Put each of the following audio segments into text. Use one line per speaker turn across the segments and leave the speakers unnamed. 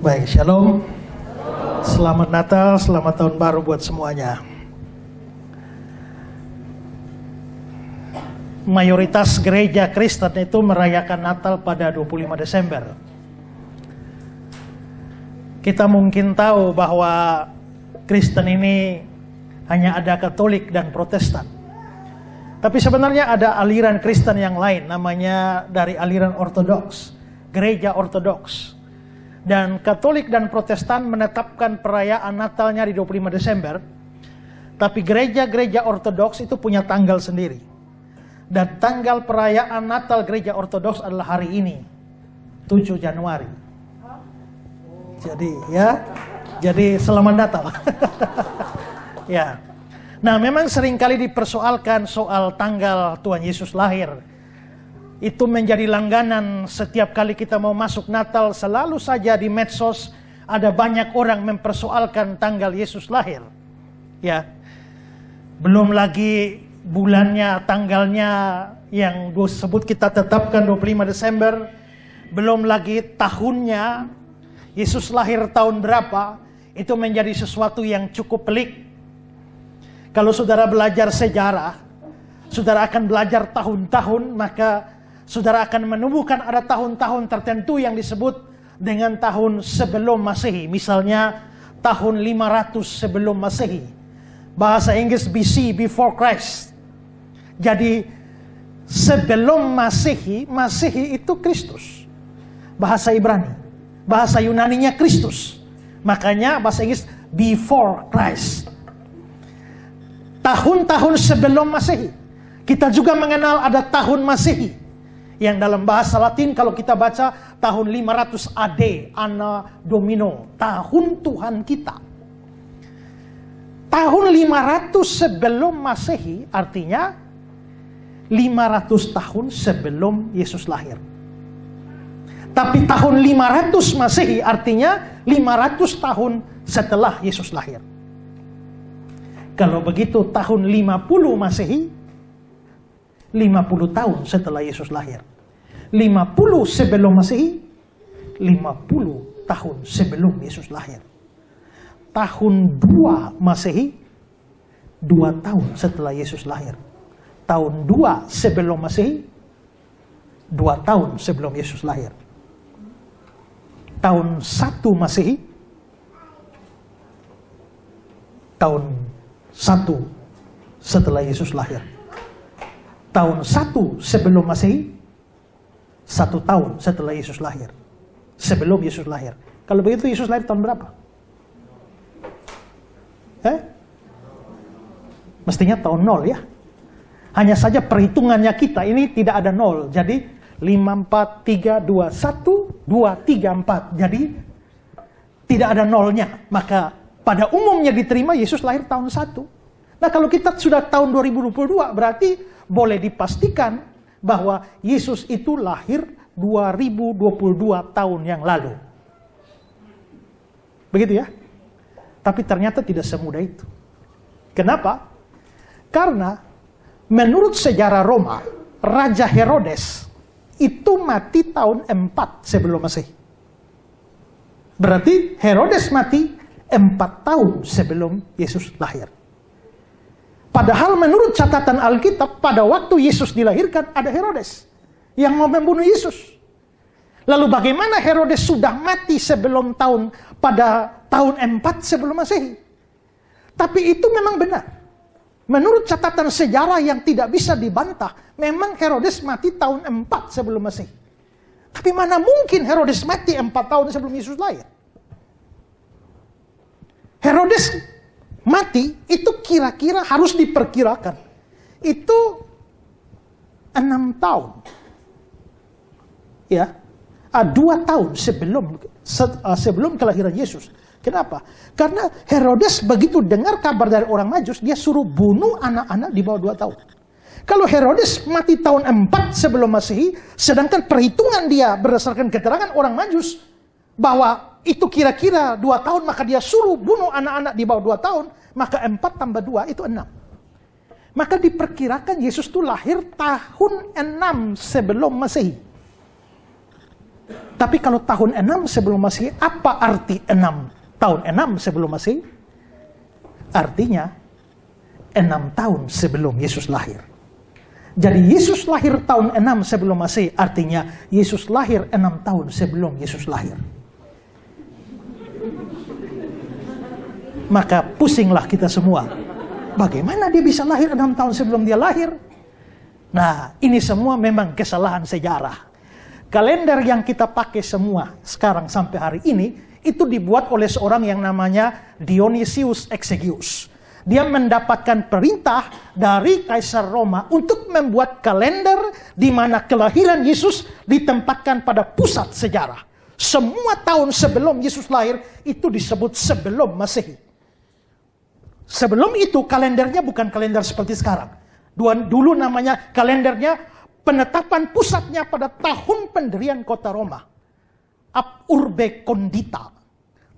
Baik, shalom. Selamat Natal, selamat tahun baru buat semuanya. Mayoritas gereja Kristen itu merayakan Natal pada 25 Desember. Kita mungkin tahu bahwa Kristen ini hanya ada Katolik dan Protestan. Tapi sebenarnya ada aliran Kristen yang lain, namanya dari aliran Ortodoks, gereja Ortodoks. Dan Katolik dan Protestan menetapkan perayaan Natalnya di 25 Desember. Tapi gereja-gereja Ortodoks itu punya tanggal sendiri. Dan tanggal perayaan Natal gereja Ortodoks adalah hari ini, 7 Januari. Jadi selamat Natal. Ya. Nah, memang seringkali dipersoalkan soal tanggal Tuhan Yesus lahir. Itu menjadi langganan setiap kali kita mau masuk Natal. Selalu saja di medsos ada banyak orang mempersoalkan tanggal Yesus lahir. Ya, belum lagi bulannya, tanggalnya yang disebut kita tetapkan 25 Desember. Belum lagi tahunnya, Yesus lahir tahun berapa. Itu menjadi sesuatu yang cukup pelik. Kalau saudara belajar sejarah, saudara akan belajar tahun-tahun, maka saudara akan menemukan ada tahun-tahun tertentu yang disebut dengan tahun sebelum Masehi. Misalnya tahun 500 sebelum Masehi. Bahasa Inggris BC, before Christ. Jadi sebelum Masehi, Masehi itu Kristus. Bahasa Ibrani. Bahasa Yunaninya Kristus. Makanya bahasa Inggris before Christ. Tahun-tahun sebelum Masehi. Kita juga mengenal ada tahun Masehi. Yang dalam bahasa Latin kalau kita baca tahun 500 AD, Anno Domini, tahun Tuhan kita. Tahun 500 sebelum Masehi artinya 500 tahun sebelum Yesus lahir. Tapi tahun 500 Masehi artinya 500 tahun setelah Yesus lahir. Kalau begitu tahun 50 Masehi 50 tahun setelah Yesus lahir. 50 sebelum Masehi, 50 tahun sebelum Yesus lahir. Tahun 2 Masehi, 2 tahun setelah Yesus lahir. Tahun 2 sebelum Masehi, 2 tahun sebelum Yesus lahir. Tahun 1 Masehi, tahun 1 setelah Yesus lahir. Tahun 1 sebelum Masehi, 1 tahun setelah Yesus lahir. Sebelum Yesus lahir. Kalau begitu Yesus lahir tahun berapa? Mestinya tahun 0 ya. Hanya saja perhitungannya kita ini tidak ada 0. Jadi 5, 4, 3, 2, 1, 2, 3, 4. Jadi tidak ada 0-nya. Maka pada umumnya diterima Yesus lahir tahun 1. Nah, kalau kita sudah tahun 2022 berarti boleh dipastikan bahwa Yesus itu lahir 2022 tahun yang lalu. Begitu ya? Tapi ternyata tidak semudah itu. Kenapa? Karena menurut sejarah Roma, Raja Herodes itu mati tahun 4 sebelum Masehi. Berarti Herodes mati 4 tahun sebelum Yesus lahir. Padahal menurut catatan Alkitab, pada waktu Yesus dilahirkan ada Herodes yang mau membunuh Yesus. Lalu bagaimana Herodes sudah mati pada tahun 4 sebelum Masehi? Tapi itu memang benar. Menurut catatan sejarah yang tidak bisa dibantah, memang Herodes mati tahun 4 sebelum Masehi. Tapi mana mungkin Herodes mati 4 tahun sebelum Yesus lahir? Herodes mati itu kira-kira harus diperkirakan. Itu 6 tahun. Ya. 2 tahun sebelum kelahiran Yesus. Kenapa? Karena Herodes begitu dengar kabar dari orang Majus, dia suruh bunuh anak-anak di bawah 2 tahun. Kalau Herodes mati tahun 4 sebelum Masehi, sedangkan perhitungan dia berdasarkan keterangan orang Majus, bahwa itu kira-kira 2 tahun, maka dia suruh bunuh anak-anak di bawah 2 tahun, maka 4 tambah 2 itu 6. Maka diperkirakan Yesus itu lahir tahun 6 sebelum Masehi. Tapi kalau tahun 6 sebelum Masehi, apa arti 6? Tahun 6 sebelum Masehi? Artinya 6 tahun sebelum Yesus lahir. Jadi Yesus lahir tahun 6 sebelum Masehi, artinya Yesus lahir 6 tahun sebelum Yesus lahir. Maka pusinglah kita semua. Bagaimana dia bisa lahir 6 tahun sebelum dia lahir? Nah, ini semua memang kesalahan sejarah. Kalender yang kita pakai semua sekarang sampai hari ini, itu dibuat oleh seorang yang namanya Dionysius Exiguus. Dia mendapatkan perintah dari Kaisar Roma untuk membuat kalender di mana kelahiran Yesus ditempatkan pada pusat sejarah. Semua tahun sebelum Yesus lahir itu disebut sebelum Masehi. Sebelum itu kalendernya bukan kalender seperti sekarang. Dulu namanya kalendernya penetapan pusatnya pada tahun pendirian kota Roma. Ab urbe condita.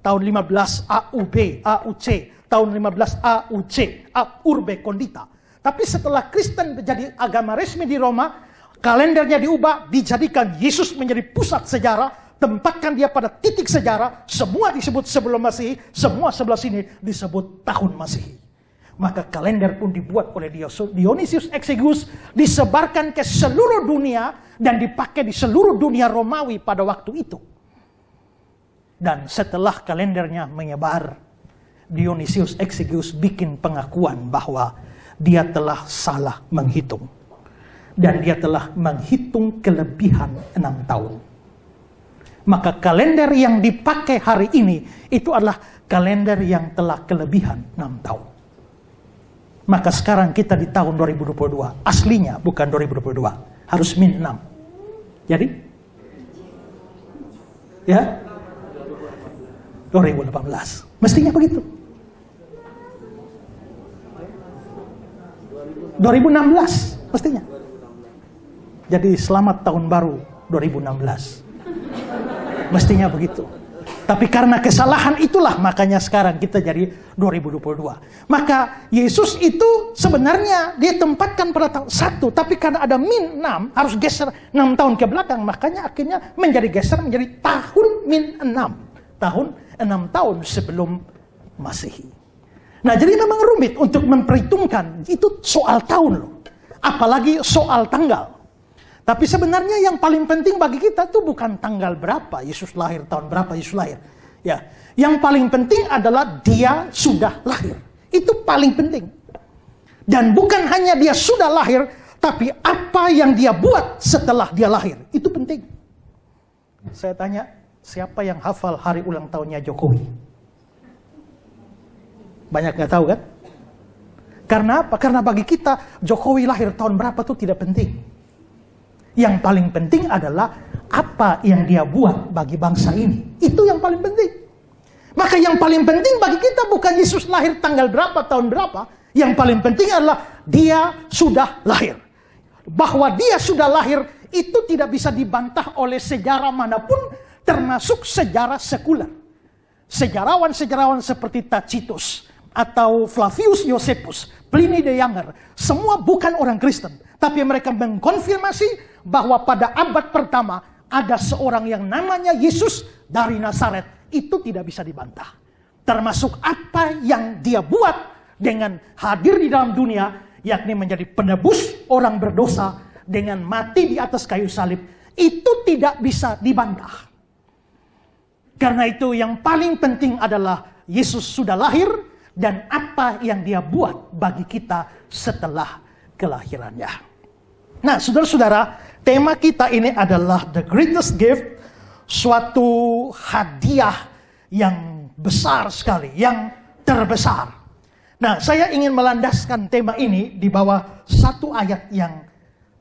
Tahun 15 AUC. Tahun 15 AUC. Ab urbe condita. Tapi setelah Kristen menjadi agama resmi di Roma, kalendernya diubah, dijadikan Yesus menjadi pusat sejarah, tempatkan dia pada titik sejarah, semua disebut sebelum Masehi, semua sebelah sini disebut tahun Masehi. Maka kalender pun dibuat oleh Dionysius Exiguus, disebarkan ke seluruh dunia dan dipakai di seluruh dunia Romawi pada waktu itu. Dan setelah kalendernya menyebar, Dionysius Exiguus bikin pengakuan bahwa dia telah salah menghitung. Dan dia telah menghitung kelebihan 6 tahun. Maka kalender yang dipakai hari ini itu adalah kalender yang telah kelebihan 6 tahun. Maka sekarang kita di tahun 2022. Aslinya bukan 2022. Harus min 6. Jadi? Ya? 2018. Mestinya begitu. 2016. Mestinya. Jadi selamat tahun baru 2016. Mestinya begitu. Tapi karena kesalahan itulah makanya sekarang kita jadi 2022. Maka Yesus itu sebenarnya dia tempatkan pada tahun 1. Tapi karena ada min 6 harus geser 6 tahun ke belakang. Makanya akhirnya geser menjadi tahun min 6. Tahun 6 tahun sebelum Masehi. Nah jadi memang rumit untuk memperhitungkan. Itu soal tahun loh. Apalagi soal tanggal. Tapi sebenarnya yang paling penting bagi kita itu bukan tanggal berapa Yesus lahir, tahun berapa Yesus lahir. Ya, yang paling penting adalah dia sudah lahir. Itu paling penting. Dan bukan hanya dia sudah lahir, tapi apa yang dia buat setelah dia lahir. Itu penting. Saya tanya, siapa yang hafal hari ulang tahunnya Jokowi? Banyak nggak tahu kan? Karena apa? Karena bagi kita Jokowi lahir tahun berapa itu tidak penting. Yang paling penting adalah apa yang dia buat bagi bangsa ini. Itu yang paling penting. Maka yang paling penting bagi kita bukan Yesus lahir tanggal berapa, tahun berapa. Yang paling penting adalah dia sudah lahir. Bahwa dia sudah lahir itu tidak bisa dibantah oleh sejarah manapun, termasuk sejarah sekuler. Sejarawan-sejarawan seperti Tacitus atau Flavius Josephus, Pliny the Younger, semua bukan orang Kristen. Tapi mereka mengkonfirmasi bahwa pada abad pertama ada seorang yang namanya Yesus dari Nazaret. Itu tidak bisa dibantah. Termasuk apa yang dia buat dengan hadir di dalam dunia, yakni menjadi penebus orang berdosa dengan mati di atas kayu salib. Itu tidak bisa dibantah. Karena itu yang paling penting adalah Yesus sudah lahir dan apa yang dia buat bagi kita setelah kelahirannya. Nah, saudara-saudara, tema kita ini adalah the greatest gift, suatu hadiah yang besar sekali, yang terbesar. Nah, saya ingin melandaskan tema ini di bawah satu ayat yang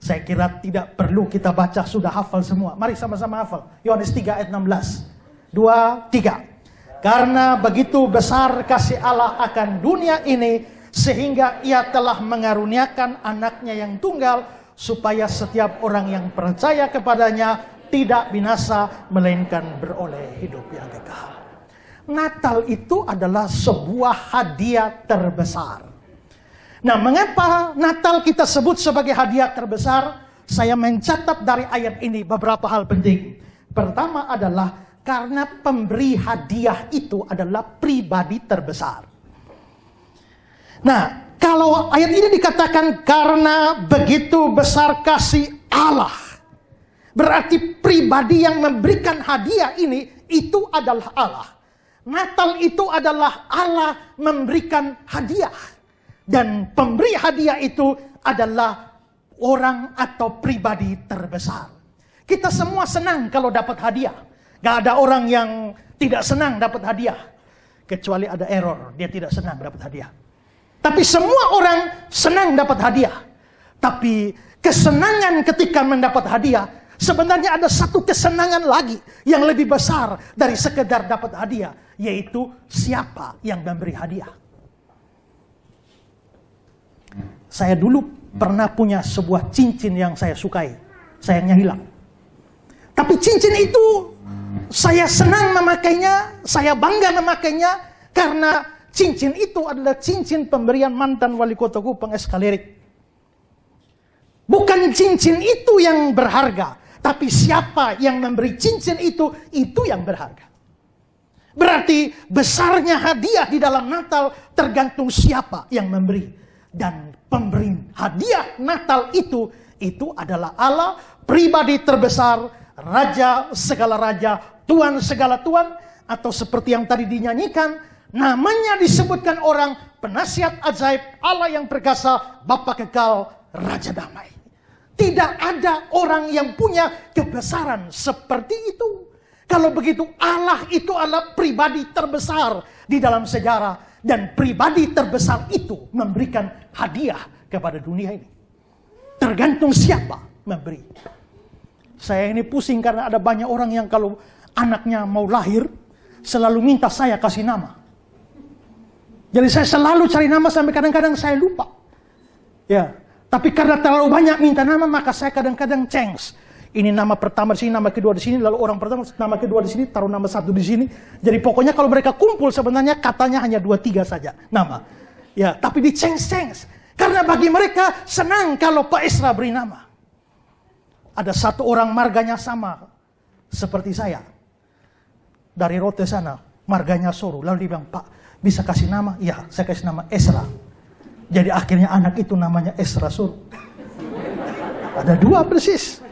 saya kira tidak perlu kita baca, sudah hafal semua. Mari sama-sama hafal. Yohanes 3 ayat 16. 2, 3. Karena begitu besar kasih Allah akan dunia ini, sehingga ia telah mengaruniakan anaknya yang tunggal, supaya setiap orang yang percaya kepadanya tidak binasa, melainkan beroleh hidup yang kekal. Natal itu adalah sebuah hadiah terbesar. Nah, mengapa Natal kita sebut sebagai hadiah terbesar? Saya mencatat dari ayat ini beberapa hal penting. Pertama adalah karena pemberi hadiah itu adalah pribadi terbesar. Nah, kalau ayat ini dikatakan karena begitu besar kasih Allah, berarti pribadi yang memberikan hadiah ini itu adalah Allah. Natal itu adalah Allah memberikan hadiah. Dan pemberi hadiah itu adalah orang atau pribadi terbesar. Kita semua senang kalau dapat hadiah. Gak ada orang yang tidak senang dapat hadiah. Kecuali ada error, dia tidak senang dapat hadiah. Tapi semua orang senang dapat hadiah. Tapi kesenangan ketika mendapat hadiah, sebenarnya ada satu kesenangan lagi yang lebih besar dari sekedar dapat hadiah, yaitu siapa yang memberi hadiah. Saya dulu pernah punya sebuah cincin yang saya sukai, sayangnya hilang. Tapi cincin itu saya senang memakainya, saya bangga memakainya, karena cincin itu adalah cincin pemberian mantan wali kota Kupang SK Lirik. Bukan cincin itu yang berharga, tapi siapa yang memberi cincin itu yang berharga. Berarti besarnya hadiah di dalam Natal tergantung siapa yang memberi. Dan pemberi hadiah Natal itu adalah Allah, pribadi terbesar, Raja segala raja, Tuhan segala Tuhan, atau seperti yang tadi dinyanyikan, namanya disebutkan orang, penasihat ajaib, Allah yang perkasa, Bapa kekal, Raja damai. Tidak ada orang yang punya kebesaran seperti itu. Kalau begitu Allah itu adalah pribadi terbesar di dalam sejarah. Dan pribadi terbesar itu memberikan hadiah kepada dunia ini. Tergantung siapa memberi. Saya ini pusing karena ada banyak orang yang kalau anaknya mau lahir, selalu minta saya kasih nama. Jadi saya selalu cari nama sampai kadang-kadang saya lupa. Ya, tapi karena terlalu banyak minta nama, maka saya kadang-kadang change. Ini nama pertama di sini, nama kedua di sini, lalu orang pertama, nama kedua di sini, taruh nama satu di sini. Jadi pokoknya kalau mereka kumpul sebenarnya katanya hanya 2-3 saja nama. Ya, tapi di change. Karena bagi mereka senang kalau Pak Esra beri nama. Ada satu orang marganya sama seperti saya. Dari Rote sana, marganya Soru. Lalu dia bilang, Pak, bisa kasih nama? Ya, saya kasih nama Esra. Jadi akhirnya anak itu namanya Esra Soru. Ada 2 persis.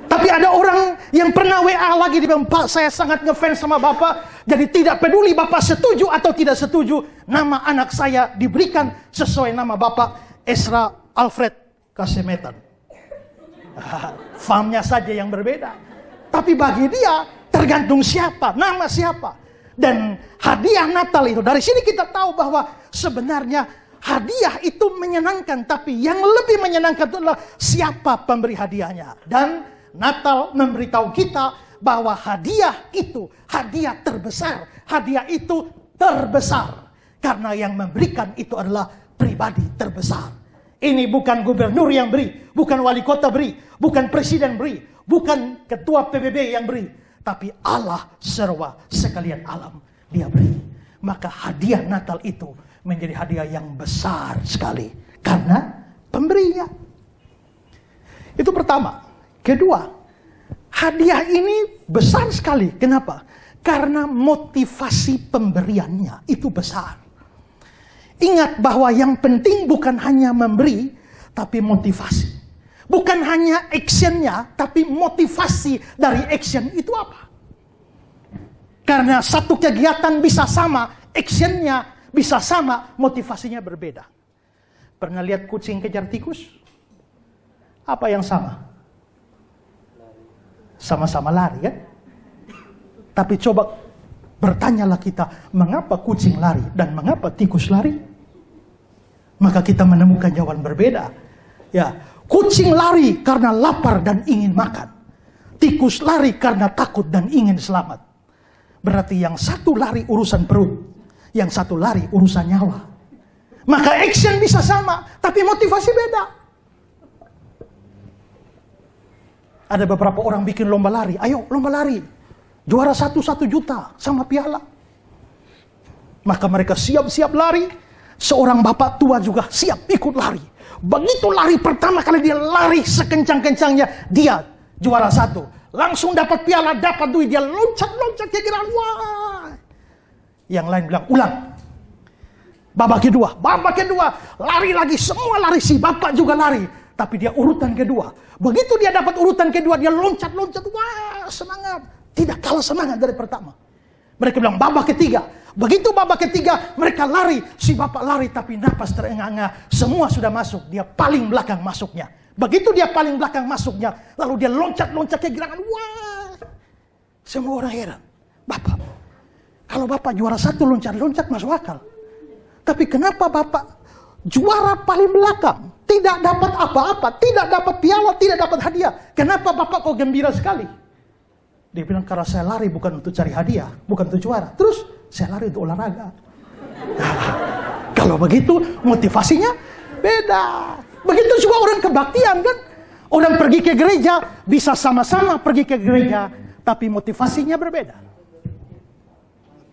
Tapi ada orang yang pernah WA lagi, dia bilang, Pak, saya sangat ngefans sama Bapak, jadi tidak peduli Bapak setuju atau tidak setuju, nama anak saya diberikan sesuai nama Bapak, Esra Alfred Kasemetan. Famnya saja yang berbeda. Tapi bagi dia, tergantung siapa, nama siapa. Dan hadiah Natal itu, dari sini kita tahu bahwa sebenarnya hadiah itu menyenangkan, tapi yang lebih menyenangkan itu adalah siapa pemberi hadiahnya. Dan Natal memberitahu kita bahwa hadiah itu hadiah terbesar. Hadiah itu terbesar. Karena yang memberikan itu adalah pribadi terbesar. Ini bukan gubernur yang beri, bukan wali kota beri, bukan presiden beri, bukan ketua PBB yang beri. Tapi Allah serwa sekalian alam dia beri. Maka hadiah Natal itu menjadi hadiah yang besar sekali. Karena pemberinya. Itu pertama. Kedua, hadiah ini besar sekali. Kenapa? Karena motivasi pemberiannya itu besar. Ingat bahwa yang penting bukan hanya memberi, tapi motivasi. Bukan hanya actionnya, tapi motivasi dari action itu apa? Karena satu kegiatan bisa sama, actionnya bisa sama, motivasinya berbeda. Pernah lihat kucing kejar tikus? Apa yang sama? Sama-sama lari kan? Tapi coba bertanyalah kita, mengapa kucing lari dan mengapa tikus lari? Maka kita menemukan jawaban berbeda. Ya, kucing lari karena lapar dan ingin makan. Tikus lari karena takut dan ingin selamat. Berarti yang satu lari urusan perut, yang satu lari urusan nyawa. Maka action bisa sama, tapi motivasi beda. Ada beberapa orang bikin lomba lari. Ayo lomba lari. Juara 1 juta sama piala. Maka mereka siap-siap lari. Seorang bapak tua juga siap ikut lari. Begitu lari pertama kali dia lari sekencang-kencangnya. Dia juara 1, langsung dapat piala, dapat duit, dia loncat-loncat ke girang. Wah. Yang lain bilang, ulang. Babak kedua, lari lagi, semua lari, si bapak juga lari. Tapi dia urutan kedua. Begitu dia dapat urutan kedua, dia loncat-loncat, wah semangat. Tidak kalah semangat dari pertama. Mereka bilang babak ketiga. Begitu babak ketiga, mereka lari. Si bapak lari tapi napas terengah-engah. Semua sudah masuk, dia paling belakang masuknya. Begitu dia paling belakang masuknya, lalu dia loncat-loncat ke girangan. Wah, semua orang heran. Bapak, kalau bapak juara 1 loncat-loncat masuk akal. Tapi kenapa bapak juara paling belakang? Tidak dapat apa-apa, tidak dapat piala, tidak dapat hadiah. Kenapa bapak kok gembira sekali? Dia bilang, karena saya lari bukan untuk cari hadiah, bukan untuk juara. Terus saya lari untuk olahraga. Kalau begitu motivasinya beda. Begitu juga orang kebaktian kan. Orang pergi ke gereja, bisa sama-sama pergi ke gereja, tapi motivasinya berbeda.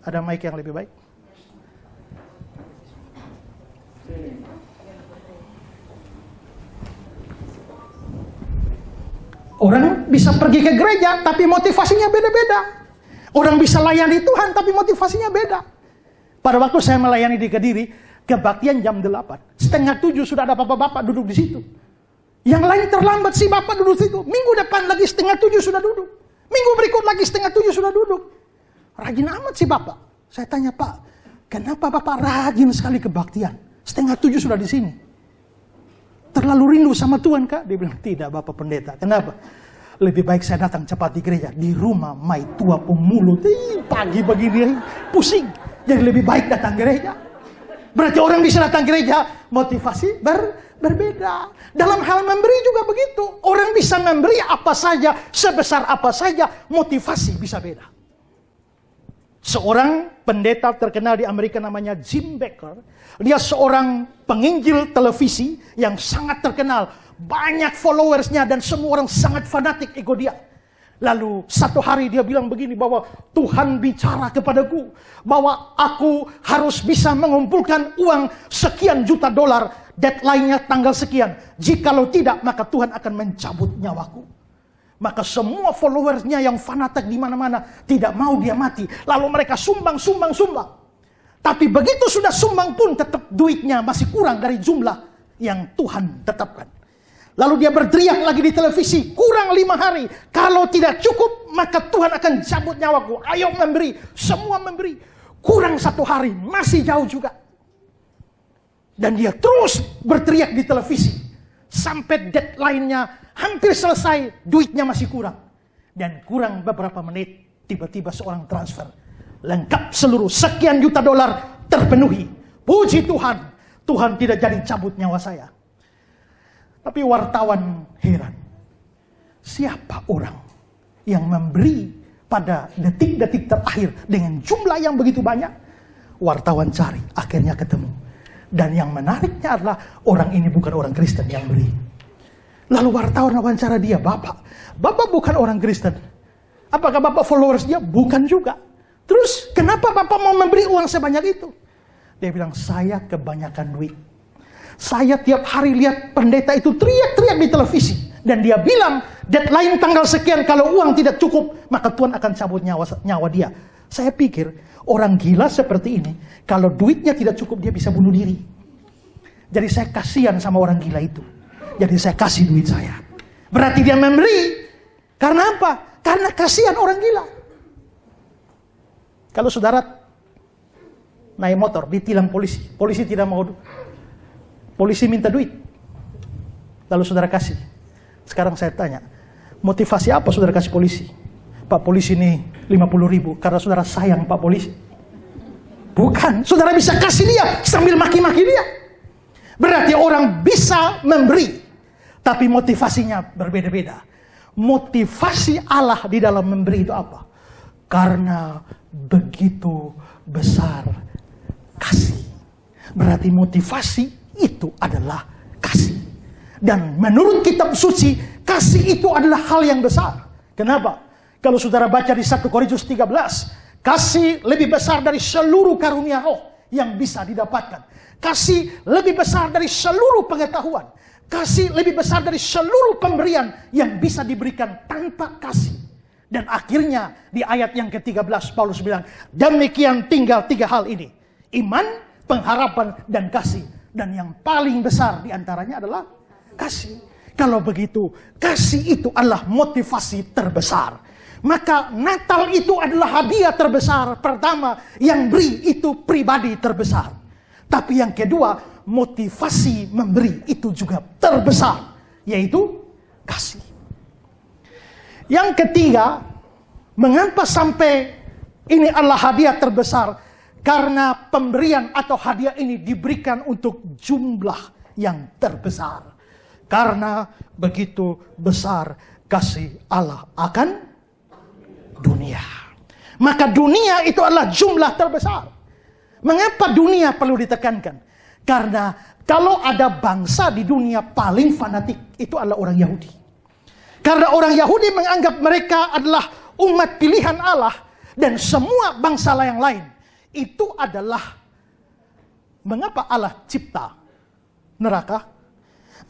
Ada mic yang lebih baik? Orang bisa pergi ke gereja, tapi motivasinya beda-beda. Orang bisa layani Tuhan, tapi motivasinya beda. Pada waktu saya melayani di Kediri, kebaktian jam 8. 6:30 sudah ada bapak-bapak duduk di situ. Yang lain terlambat, si bapak duduk di situ. Minggu depan lagi 6:30 sudah duduk. Minggu berikut lagi 6:30 sudah duduk. Rajin amat si bapak. Saya tanya, Pak, kenapa bapak rajin sekali kebaktian? 6:30 sudah di sini. Terlalu rindu sama Tuhan kak? Dia bilang, tidak bapak pendeta. Kenapa? Lebih baik saya datang cepat di gereja. Di rumah mai tua pemulut. Pagi begini pusing. Jadi lebih baik datang gereja. Berarti orang bisa datang gereja, motivasi berbeda. Dalam hal memberi juga begitu. Orang bisa memberi apa saja, sebesar apa saja, motivasi bisa beda. Seorang pendeta terkenal di Amerika namanya Jim Bakker. Dia seorang penginjil televisi yang sangat terkenal. Banyak followersnya dan semua orang sangat fanatik ikut dia. Lalu satu hari dia bilang begini, bahwa Tuhan bicara kepadaku bahwa aku harus bisa mengumpulkan uang sekian juta dolar, deadline-nya tanggal sekian. Jikalau tidak, maka Tuhan akan mencabut nyawaku. Maka semua followersnya yang fanatik di mana-mana tidak mau dia mati. Lalu mereka sumbang. Tapi begitu sudah sumbang pun tetap duitnya masih kurang dari jumlah yang Tuhan tetapkan. Lalu dia berteriak lagi di televisi, kurang 5 hari. Kalau tidak cukup, maka Tuhan akan cabut nyawaku. Ayo memberi, semua memberi. Kurang 1 hari, masih jauh juga. Dan dia terus berteriak di televisi. Sampai deadline-nya hampir selesai, duitnya masih kurang. Dan kurang beberapa menit, tiba-tiba seorang transfer. Lengkap seluruh sekian juta dolar terpenuhi. Puji Tuhan, Tuhan tidak jadi cabut nyawa saya. Tapi wartawan heran. Siapa orang yang memberi pada detik-detik terakhir dengan jumlah yang begitu banyak? Wartawan cari, akhirnya ketemu. Dan yang menariknya adalah orang ini bukan orang Kristen yang beri. Lalu wartawan wawancara dia, Bapak bukan orang Kristen. Apakah Bapak followers dia? Bukan juga. Terus kenapa Bapak mau memberi uang sebanyak itu? Dia bilang, saya kebanyakan duit. Saya tiap hari lihat pendeta itu teriak-teriak di televisi. Dan dia bilang, deadline tanggal sekian, kalau uang tidak cukup, maka Tuhan akan cabut nyawa dia. Saya pikir, orang gila seperti ini, kalau duitnya tidak cukup, dia bisa bunuh diri. Jadi saya kasihan sama orang gila itu. Jadi saya kasih duit saya. Berarti dia memberi. Karena apa? Karena kasihan orang gila. Kalau saudara naik motor, ditilang polisi. Polisi tidak mau. Polisi minta duit. Lalu saudara kasih. Sekarang saya tanya, motivasi apa saudara kasih polisi? Pak polisi ini 50.000 karena saudara sayang Pak polisi. Bukan, saudara bisa kasih dia sambil maki-maki dia. Berarti orang bisa memberi, tapi motivasinya berbeda-beda. Motivasi Allah di dalam memberi itu apa? Karena begitu besar kasih. Berarti motivasi itu adalah kasih. Dan menurut kitab suci, kasih itu adalah hal yang besar. Kenapa? Kalau saudara baca di 1 Korintus 13, kasih lebih besar dari seluruh karunia roh yang bisa didapatkan. Kasih lebih besar dari seluruh pengetahuan. Kasih lebih besar dari seluruh pemberian yang bisa diberikan tanpa kasih. Dan akhirnya di ayat yang ke-13 Paulus bilang, demikian tinggal 3 hal ini. Iman, pengharapan, dan kasih. Dan yang paling besar diantaranya adalah kasih. Kalau begitu, kasih itu adalah motivasi terbesar. Maka Natal itu adalah hadiah terbesar. Pertama, yang beri itu pribadi terbesar. Tapi yang kedua, motivasi memberi itu juga terbesar. Yaitu kasih. Yang ketiga, mengapa sampai ini adalah hadiah terbesar? Karena pemberian atau hadiah ini diberikan untuk jumlah yang terbesar. Karena begitu besar kasih Allah akan dunia. Maka dunia itu adalah jumlah terbesar. Mengapa dunia perlu ditekankan? Karena kalau ada bangsa di dunia paling fanatik, itu adalah orang Yahudi. Karena orang Yahudi menganggap mereka adalah umat pilihan Allah. Dan semua bangsa yang lain. Itu adalah mengapa Allah cipta neraka?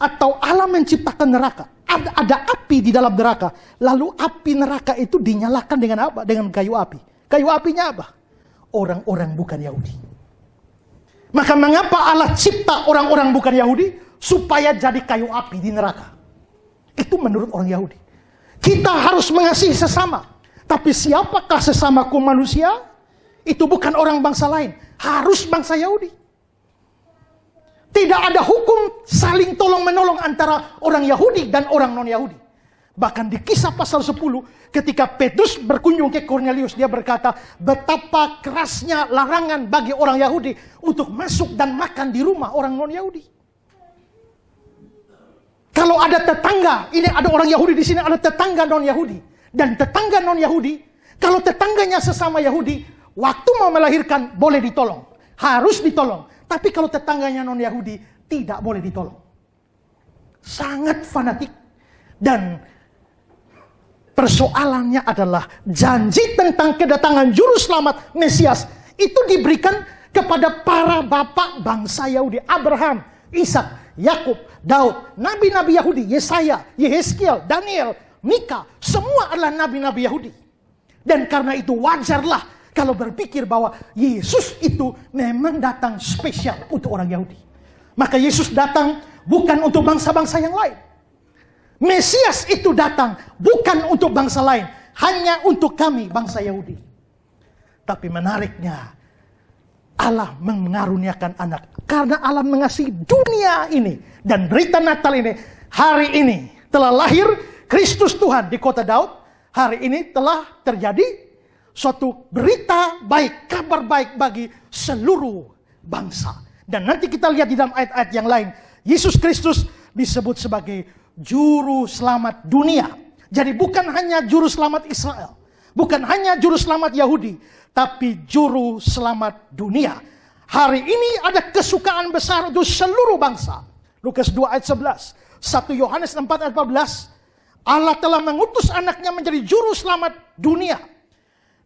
Atau Allah menciptakan neraka. Ada api di dalam neraka. Lalu api neraka itu dinyalakan dengan apa? Dengan kayu api. Kayu apinya apa? Orang-orang bukan Yahudi. Maka mengapa Allah cipta orang-orang bukan Yahudi? Supaya jadi kayu api di neraka. Itu menurut orang Yahudi. Kita harus mengasihi sesama. Tapi siapakah sesamaku manusia? Itu bukan orang bangsa lain. Harus bangsa Yahudi. Tidak ada hukum saling tolong-menolong antara orang Yahudi dan orang non-Yahudi. Bahkan di Kisah pasal 10, ketika Petrus berkunjung ke Kornelius, dia berkata, betapa kerasnya larangan bagi orang Yahudi untuk masuk dan makan di rumah orang non-Yahudi. Kalau ada tetangga, ini ada orang Yahudi di sini, ada tetangga non-Yahudi. Dan tetangga non-Yahudi, kalau tetangganya sesama Yahudi, waktu mau melahirkan boleh ditolong. Harus ditolong. Tapi kalau tetangganya non-Yahudi, tidak boleh ditolong. Sangat fanatik. Dan persoalannya adalah janji tentang kedatangan juru selamat Mesias itu diberikan kepada para bapak bangsa Yahudi. Abraham, Ishak, Yakub, Daud, nabi-nabi Yahudi, Yesaya, Yehezkiel, Daniel, Mika, semua adalah nabi-nabi Yahudi. Dan karena itu wajarlah kalau berpikir bahwa Yesus itu memang datang spesial untuk orang Yahudi. Maka Yesus datang bukan untuk bangsa-bangsa yang lain. Mesias itu datang bukan untuk bangsa lain. Hanya untuk kami bangsa Yahudi. Tapi menariknya, Allah mengaruniakan anak. Karena Allah mengasihi dunia ini. Dan berita Natal ini, hari ini telah lahir Kristus Tuhan di kota Daud. Hari ini telah terjadi suatu berita baik, kabar baik bagi seluruh bangsa. Dan nanti kita lihat di dalam ayat-ayat yang lain, Yesus Kristus disebut sebagai juru selamat dunia. Jadi bukan hanya juru selamat Israel, bukan hanya juru selamat Yahudi, tapi juru selamat dunia. Hari ini ada kesukaan besar untuk seluruh bangsa. Lukas 2 ayat 11, 1 Yohanes 4 ayat 14, Allah telah mengutus anaknya menjadi juru selamat dunia.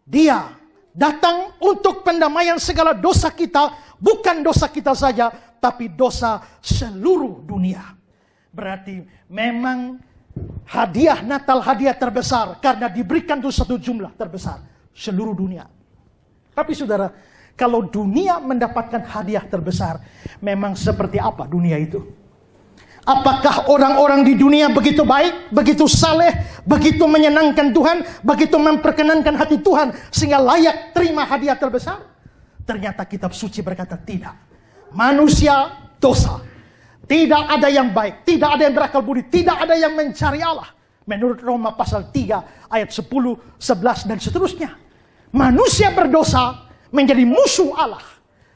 Dia datang untuk pendamaian segala dosa kita, bukan dosa kita saja, tapi dosa seluruh dunia. Berarti memang hadiah Natal hadiah terbesar karena diberikan untuk satu jumlah terbesar, seluruh dunia. Tapi saudara, kalau dunia mendapatkan hadiah terbesar, memang seperti apa dunia itu? Apakah orang-orang di dunia begitu baik, begitu saleh, begitu menyenangkan Tuhan, begitu memperkenankan hati Tuhan, sehingga layak terima hadiah terbesar? Ternyata kitab suci berkata tidak. Manusia dosa. Tidak ada yang baik, tidak ada yang berakal budi, tidak ada yang mencari Allah. Menurut Roma pasal 3 ayat 10, 11 dan seterusnya. Manusia berdosa menjadi musuh Allah.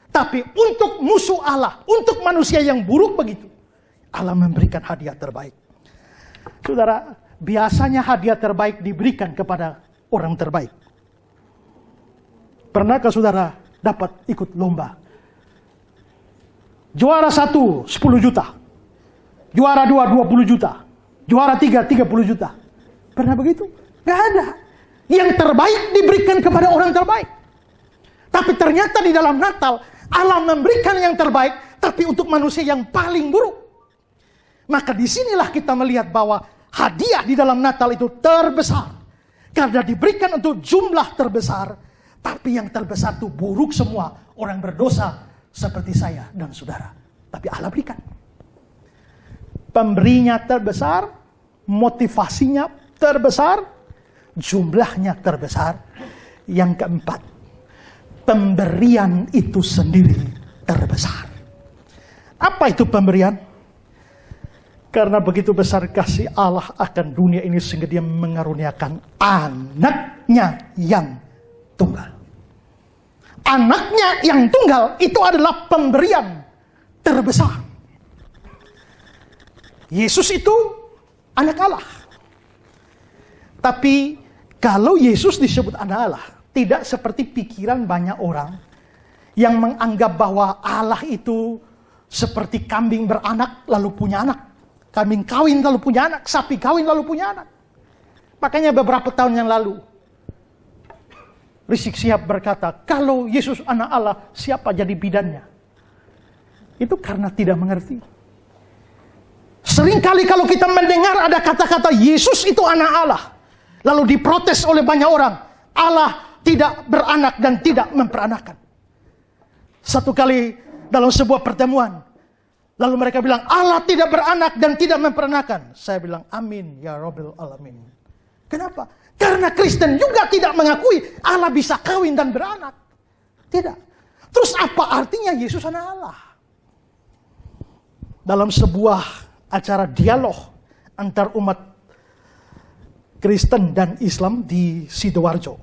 Tapi untuk musuh Allah, untuk manusia yang buruk begitu, Allah memberikan hadiah terbaik. Saudara, biasanya hadiah terbaik diberikan kepada orang terbaik. Pernahkah saudara dapat ikut lomba? Juara 1, 10 juta. Juara 2, 20 juta. Juara 3, 30 juta. Pernah begitu? Gak ada. Yang terbaik diberikan kepada orang terbaik. Tapi ternyata di dalam Natal, Allah memberikan yang terbaik, tapi untuk manusia yang paling buruk. Maka disinilah kita melihat bahwa hadiah di dalam Natal itu terbesar. Karena diberikan untuk jumlah terbesar. Tapi yang terbesar itu buruk semua. Orang berdosa seperti saya dan saudara. Tapi Allah berikan. Pemberinya terbesar. Motivasinya terbesar. Jumlahnya terbesar. Yang keempat. Pemberian itu sendiri terbesar. Apa itu pemberian? Karena begitu besar kasih Allah akan dunia ini sehingga dia mengaruniakan anaknya yang tunggal. Anaknya yang tunggal itu adalah pemberian terbesar. Yesus itu anak Allah. Tapi kalau Yesus disebut anak Allah, tidak seperti pikiran banyak orang yang menganggap bahwa Allah itu seperti kambing beranak lalu punya anak. Kambing kawin lalu punya anak, sapi kawin lalu punya anak. Makanya beberapa tahun yang lalu, Rizik Syihab berkata, kalau Yesus anak Allah, siapa jadi bidannya? Itu karena tidak mengerti. Seringkali kalau kita mendengar ada kata-kata Yesus itu anak Allah, lalu diprotes oleh banyak orang, Allah tidak beranak dan tidak memperanakan. Satu kali dalam sebuah pertemuan, lalu mereka bilang, Allah tidak beranak dan tidak memperanakan. Saya bilang, amin ya Rabbil Alamin. Kenapa? Karena Kristen juga tidak mengakui Allah bisa kawin dan beranak. Tidak. Terus apa artinya Yesus anak Allah? Dalam sebuah acara dialog antar umat Kristen dan Islam di Sidoarjo.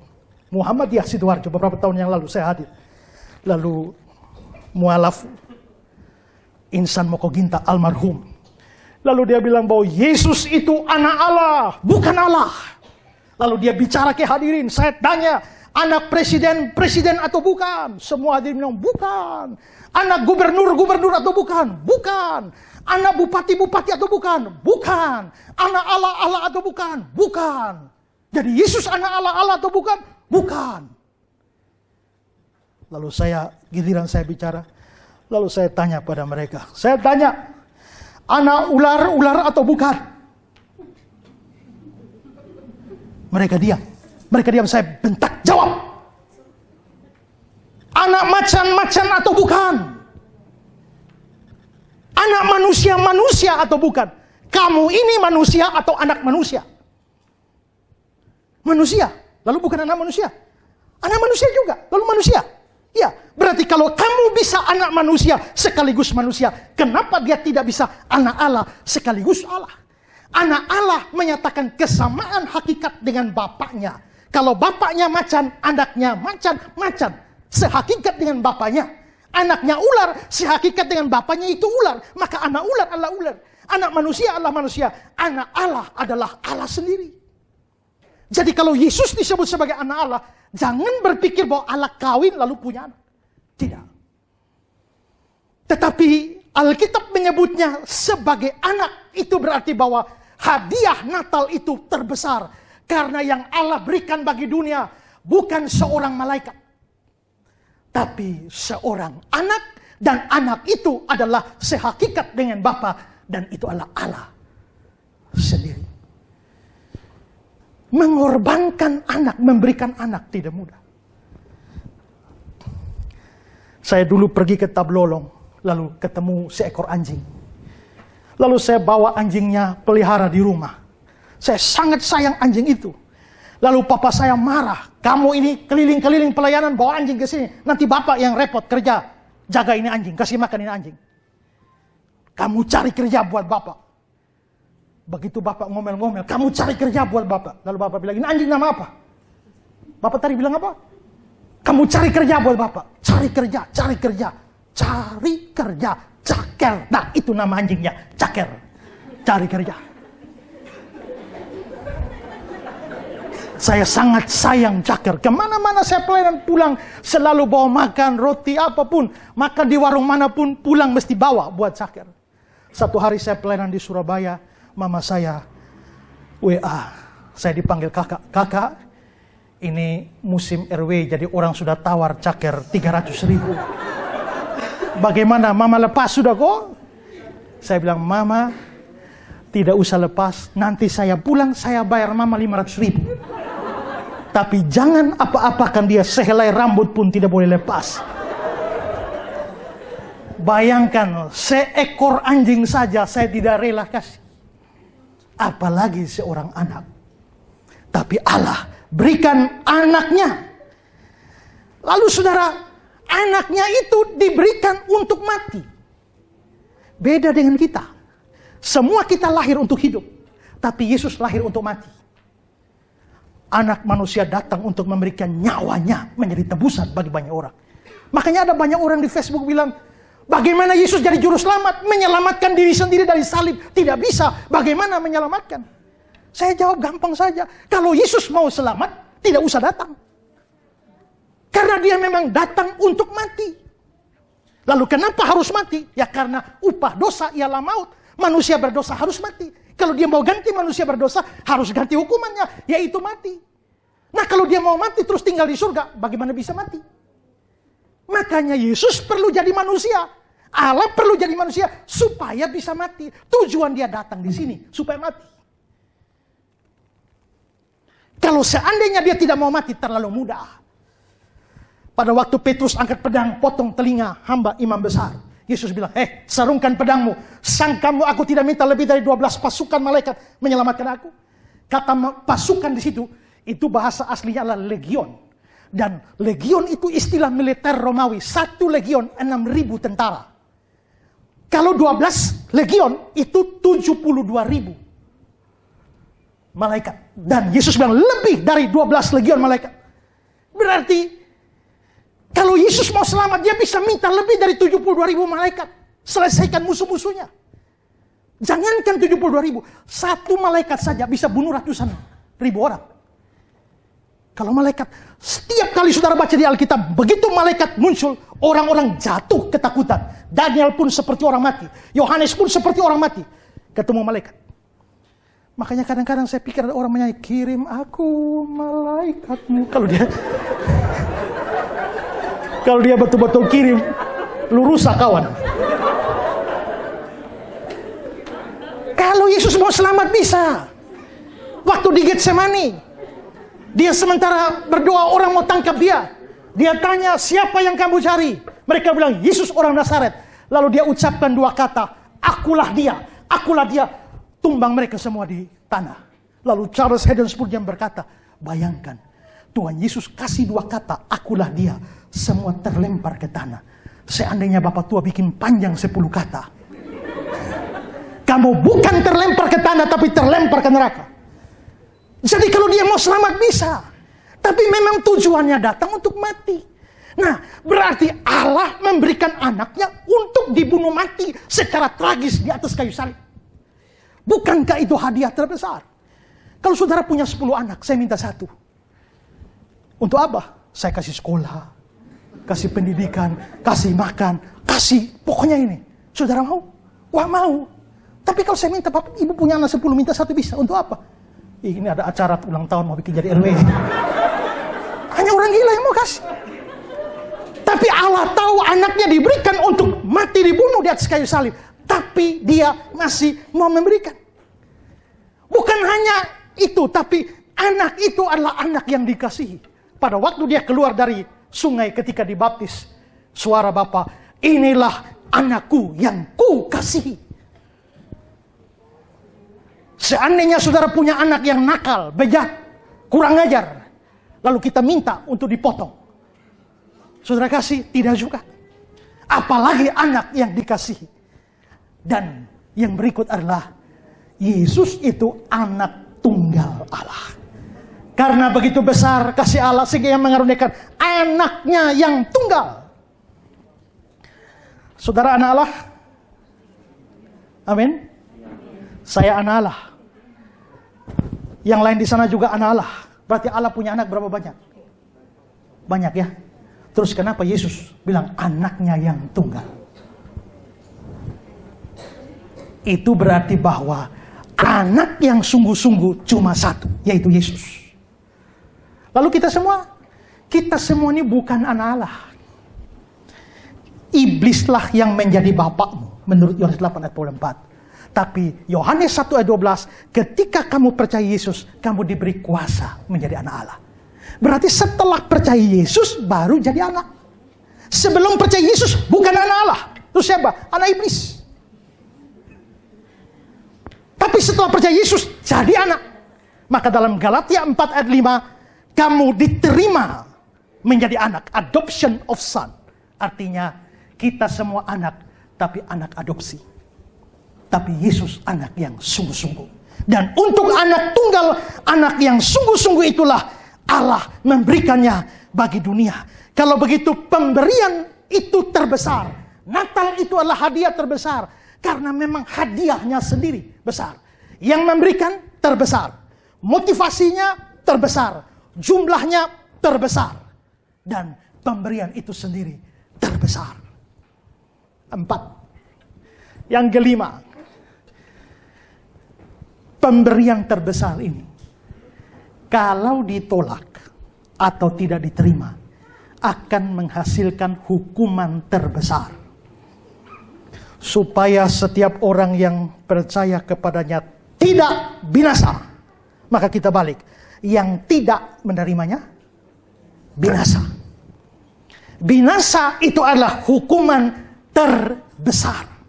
Muhammadiyah Sidoarjo, beberapa tahun yang lalu saya hadir. Lalu mualaf Insan Mokoginta almarhum. Lalu dia bilang bahwa Yesus itu anak Allah, bukan Allah. Lalu dia bicara ke hadirin, saya tanya, anak presiden atau bukan? Semua hadirin bilang bukan. Anak gubernur atau bukan? Bukan. Anak bupati atau bukan? Bukan. Anak Allah atau bukan? Bukan. Jadi Yesus anak Allah atau bukan? Bukan. Lalu giliran saya bicara. Lalu saya tanya pada mereka. Saya tanya, anak ular atau bukan? Mereka diam, saya bentak, jawab. Anak macan atau bukan? Anak manusia atau bukan? Kamu ini manusia atau anak manusia? Manusia, lalu bukan anak manusia. Anak manusia juga, lalu manusia. Ya, berarti kalau kamu bisa anak manusia sekaligus manusia, kenapa dia tidak bisa anak Allah sekaligus Allah? Anak Allah menyatakan kesamaan hakikat dengan bapaknya. Kalau bapaknya macan, anaknya macan. Sehakikat dengan bapaknya. Anaknya ular, sehakikat dengan bapaknya itu ular. Maka anak ular adalah ular. Anak manusia adalah manusia. Anak Allah adalah Allah sendiri. Jadi kalau Yesus disebut sebagai anak Allah, jangan berpikir bahwa Allah kawin lalu punya anak. Tidak. Tetapi Alkitab menyebutnya sebagai anak. Itu berarti bahwa hadiah Natal itu terbesar. Karena yang Allah berikan bagi dunia bukan seorang malaikat. Tapi seorang anak. Dan anak itu adalah sehakikat dengan Bapa. Dan itu adalah Allah sendiri. Mengorbankan anak, memberikan anak tidak mudah. Saya dulu pergi ke Tablolong, lalu ketemu seekor anjing. Lalu saya bawa anjingnya pelihara di rumah. Saya sangat sayang anjing itu. Lalu papa saya marah, kamu ini keliling-keliling pelayanan bawa anjing ke sini. Nanti bapak yang repot kerja, jaga ini anjing, kasih makan ini anjing. Kamu cari kerja buat bapak. Begitu bapak ngomel-ngomel, kamu cari kerja buat bapak. Lalu bapak bilang, ini anjing nama apa? Bapak tadi bilang apa? Kamu cari kerja buat bapak. Cari kerja. Caker. Nah, itu nama anjingnya, Caker. Cari kerja. Saya sangat sayang Caker. Kemana-mana saya pelayanan pulang, selalu bawa makan, roti, apapun. Makan di warung manapun, pulang mesti bawa buat Caker. Satu hari saya pelayanan di Surabaya, mama saya WA, saya dipanggil kakak, ini musim RW, jadi orang sudah tawar Caker 300.000. Bagaimana, mama lepas sudah kok? Saya bilang, mama, Tidak usah lepas, nanti saya pulang, saya bayar mama 500.000. Tapi jangan apa-apakan dia, sehelai rambut pun tidak boleh lepas. Bayangkan, seekor anjing saja saya tidak rela kasih. Apalagi seorang anak. Tapi Allah berikan anaknya. Lalu saudara, anaknya itu diberikan untuk mati. Beda dengan kita. Semua kita lahir untuk hidup. Tapi Yesus lahir untuk mati. Anak manusia datang untuk memberikan nyawanya menjadi tebusan bagi banyak orang. Makanya ada banyak orang di Facebook bilang, bagaimana Yesus jadi juru selamat? Menyelamatkan diri sendiri dari salib. Tidak bisa. Bagaimana menyelamatkan? Saya jawab gampang saja. Kalau Yesus mau selamat, tidak usah datang. Karena dia memang datang untuk mati. Lalu kenapa harus mati? Ya karena upah dosa ialah maut. Manusia berdosa harus mati. Kalau dia mau ganti manusia berdosa, harus ganti hukumannya, yaitu mati. Nah kalau dia mau mati terus tinggal di surga, bagaimana bisa mati? Makanya Yesus perlu jadi manusia. Allah perlu jadi manusia supaya bisa mati. Tujuan dia datang di sini supaya mati. Kalau seandainya dia tidak mau mati, terlalu mudah. Pada waktu Petrus angkat pedang, potong telinga hamba imam besar. Yesus bilang, sarungkan pedangmu. Sangkamu aku tidak minta lebih dari 12 pasukan malaikat menyelamatkan aku? Kata pasukan di situ, itu bahasa aslinya adalah legion. Dan legion itu istilah militer Romawi. 1 legion 6.000 tentara. Kalau 12 legion itu 72.000 malaikat. Dan Yesus bilang lebih dari 12 legion malaikat. Berarti kalau Yesus mau selamat, dia bisa minta lebih dari 72.000 malaikat. Selesaikan musuh-musuhnya. Jangankan 72.000. 1 malaikat saja bisa bunuh ratusan ribu orang. Kalau malaikat, setiap kali saudara baca di Alkitab, begitu malaikat muncul, orang-orang jatuh ketakutan. Daniel pun seperti orang mati. Yohanes pun seperti orang mati. Ketemu malaikat. Makanya kadang-kadang saya pikir ada orang menyanyi, kirim aku malaikatmu. Kalau dia betul-betul kirim, lu rusak kawan. Kalau Yesus mau selamat bisa. Waktu di Getsemani, dia sementara berdoa orang mau tangkap dia. Dia tanya, siapa yang kamu cari? Mereka bilang, Yesus orang Nazaret. Lalu dia ucapkan 2 kata, akulah dia, akulah dia. Tumbang mereka semua di tanah. Lalu Charles Haddon Spurgeon berkata, bayangkan, Tuhan Yesus kasih 2 kata, akulah dia. Semua terlempar ke tanah. Seandainya Bapak tua bikin panjang 10 kata, kamu bukan terlempar ke tanah, tapi terlempar ke neraka. Jadi kalau dia mau selamat bisa. Tapi memang tujuannya datang untuk mati. Nah, berarti Allah memberikan anaknya untuk dibunuh mati secara tragis di atas kayu salib. Bukankah itu hadiah terbesar? Kalau saudara punya 10 anak, saya minta 1. Untuk apa? Saya kasih sekolah, kasih pendidikan, kasih makan, kasih pokoknya ini. Saudara mau? Wah mau. Tapi kalau saya minta, Bapak, Ibu punya anak 10, minta 1 bisa. Untuk apa? Ini ada acara ulang tahun mau bikin jadi RW. Hanya orang gila yang mau kasih. Tapi Allah tahu anaknya diberikan untuk mati dibunuh di atas kayu salib. Tapi dia masih mau memberikan. Bukan hanya itu, tapi anak itu adalah anak yang dikasihi. Pada waktu dia keluar dari sungai ketika dibaptis, suara Bapa, inilah anakku yang ku kasihi. Seandainya saudara punya anak yang nakal, bejat, kurang ajar, lalu kita minta untuk dipotong, saudara kasih? Tidak juga. Apalagi anak yang dikasihi. Dan yang berikut adalah Yesus itu anak tunggal Allah. Karena begitu besar kasih Allah sehingga yang mengaruniakan anaknya yang tunggal. Saudara anak Allah? Amin. Saya anak Allah. Yang lain di sana juga anak Allah. Berarti Allah punya anak berapa banyak? Banyak ya. Terus kenapa Yesus bilang anaknya yang tunggal? Itu berarti bahwa anak yang sungguh-sungguh cuma 1, yaitu Yesus. Lalu kita semua ini bukan anak Allah. Iblislah yang menjadi bapakmu, menurut Yohanes 8 ayat 4. Tapi Yohanes 1 ayat 12, ketika kamu percaya Yesus, kamu diberi kuasa menjadi anak Allah. Berarti setelah percaya Yesus, baru jadi anak. Sebelum percaya Yesus, bukan anak Allah. Terus siapa? Anak iblis. Tapi setelah percaya Yesus, jadi anak. Maka dalam Galatia 4 ayat 5, kamu diterima menjadi anak. Adoption of son. Artinya, kita semua anak, tapi anak adopsi. Tapi Yesus anak yang sungguh-sungguh. Dan untuk anak tunggal, anak yang sungguh-sungguh itulah Allah memberikannya bagi dunia. Kalau begitu pemberian itu terbesar. Natal itu adalah hadiah terbesar. Karena memang hadiahnya sendiri besar. Yang memberikan terbesar. Motivasinya terbesar. Jumlahnya terbesar. Dan pemberian itu sendiri terbesar. 4. Yang kelima. Pemberian terbesar ini, kalau ditolak atau tidak diterima, akan menghasilkan hukuman terbesar. Supaya setiap orang yang percaya kepadanya tidak binasa. Maka kita balik. Yang tidak menerimanya, binasa. Binasa itu adalah hukuman terbesar.